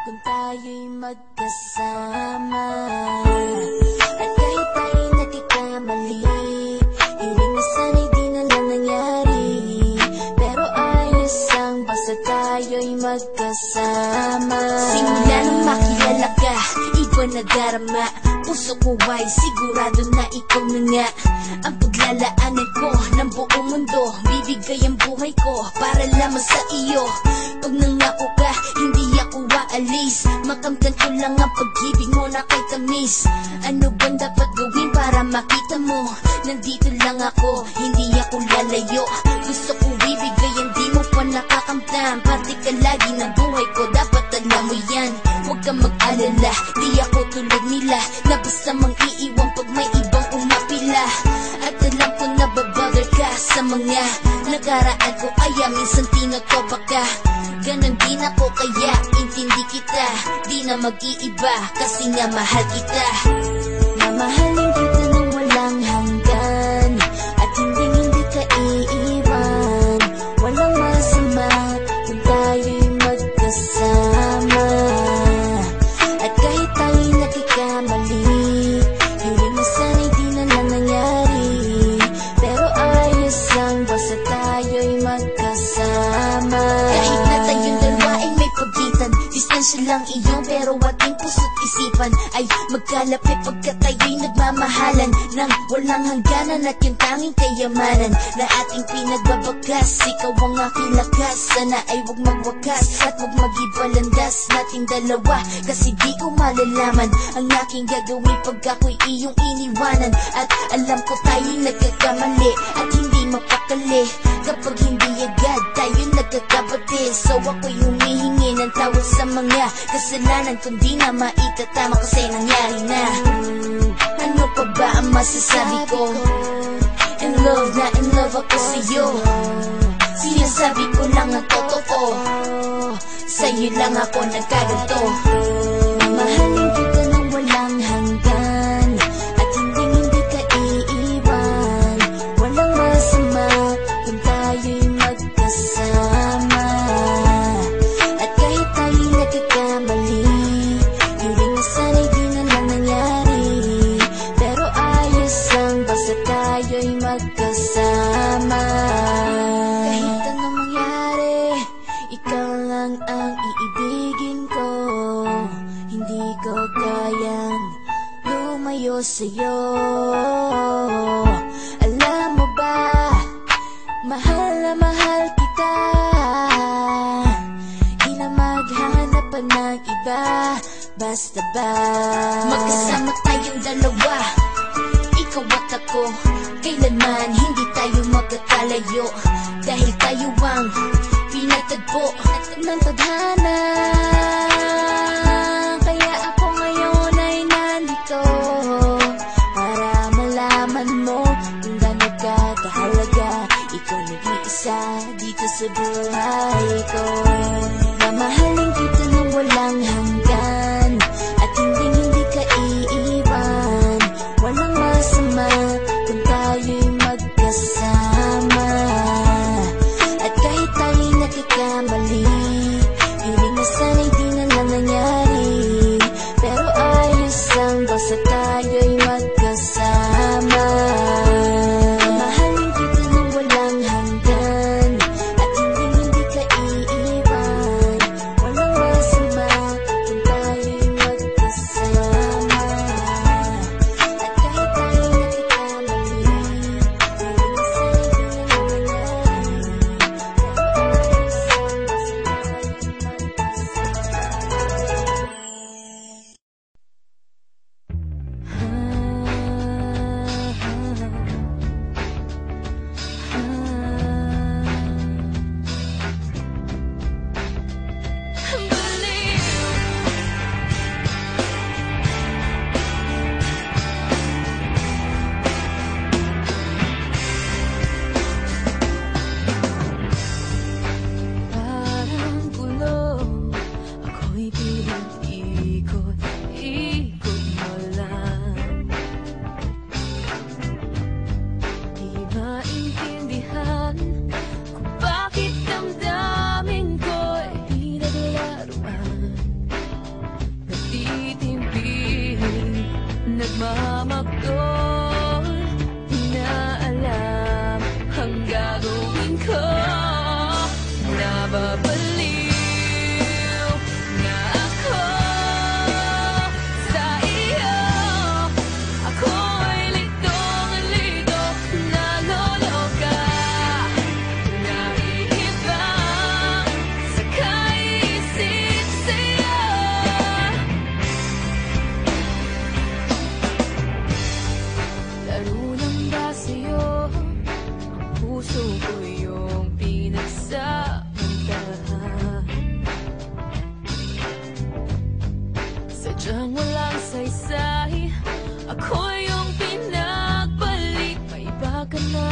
kung tayo'y magkasama. At kahit tayo'y nagkakamali, hiling na sana'y di na lang nangyari. Pero ayos ang basta tayo'y magkasama. Simula nang makilala ka, iba na darama. Puso ko ay sigurado na ikaw na nga ang paglalaanan ko ng buong mundo. Bibigay ang buhay ko para lamang sa iyo. Pag nangako ka, hindi ako aalis. Makamtan ko lang ang pag-ibig mo na kay tamis. Ano bang dapat gawin para makita mo? Nandito lang ako, hindi ako lalayo. Gusto ko bibigay, hindi mo pa nakakamtan. Parte ka lagi ng buhay ko, dapat alam mo yan. Huwag kang mag-alala, di ako tulad nila na basta mang iiwan pag may ibang umapila. At alam ko na babother ka sa mga nakaraan ko, kaya minsan tinotopa ka. Ganon din ako, kaya intindi kita. Di na mag-iiba kasi nga mahal kita. Mamahalin kita nang walang hanggan, at hindi ka iiwan. Walang masama kung tayo'y magkasama. At kahit tayo'y nagkakamali, hiling na sana'y di na lang nangyari. Pero ayos lang basta tayo'y magkasama. Kahit na tayong dalawa ay may pagitan, distansya lang iyon pero ating puso't isipan ay magkalapit pagkat tayo'y nagmamahalan ng walang hangganan. At yung tanging kayamanan na ating pinagbabagas, ikaw ang aking lakas. Sana ay huwag magwakas at huwag mag-ibalandas nating dalawa, kasi di ko malalaman ang aking gagawin pag ako'y iyong iniwanan. At alam ko tayo'y nagkakamali at hindi mapakali kapag hindi agad tayo'y nagkakabati. So ako'y humihingi ng tawad sa mga kasalanan kung di na maitatama kasi nangyari na. Ano pa ba ang masasabi ko? In love na in love ako sa'yo. Sinasabi ko lang ang totoo, sa'yo lang ako nagkaganto. Mamahalin kita nang walang hanggan, at hindi ka iiwan. Walang masama kung tayo'y magkasama. At kahit tayo'y nagkakamali, hiling na sana'y di na lang nangyari. Pero ayos lang basta tayo'y magkasama. Kahit anong mangyari, ikaw lang ang iibigin ko. Hindi ko kayang lumayo sa'yo. Alam mo ba, mahal na mahal kita. Di na maghanap pa ng iba, basta ba magkasama tayong dalawa, ikaw at ako. Kailanman hindi tayo magkakalayo, dahil tayo ang pinagtagpo ng tadhana. Kaya ako ngayon ay nandito para malaman mo kung gaano ka kahalaga. Ikaw nag-iisa dito sa buhay ko. Mamahalin kita nang walang hanggan, at hindi ka iiwan. Walang masama kung tayo'y magkasama. At kahit tayo'y nagkakamali, hiling na sana'y di na lang nangyari. ko na alam ang gagawin ko. Nababaliw na ako sa iyo. Ako'y litong-lito, naloloka. Naiibang sa kaisip sa'yo. Laro lang ba sa'yo? Ang puso ko yung pinagsamantahan. Sadyang walang saysay, ako yung pinagbalik. May iba ka na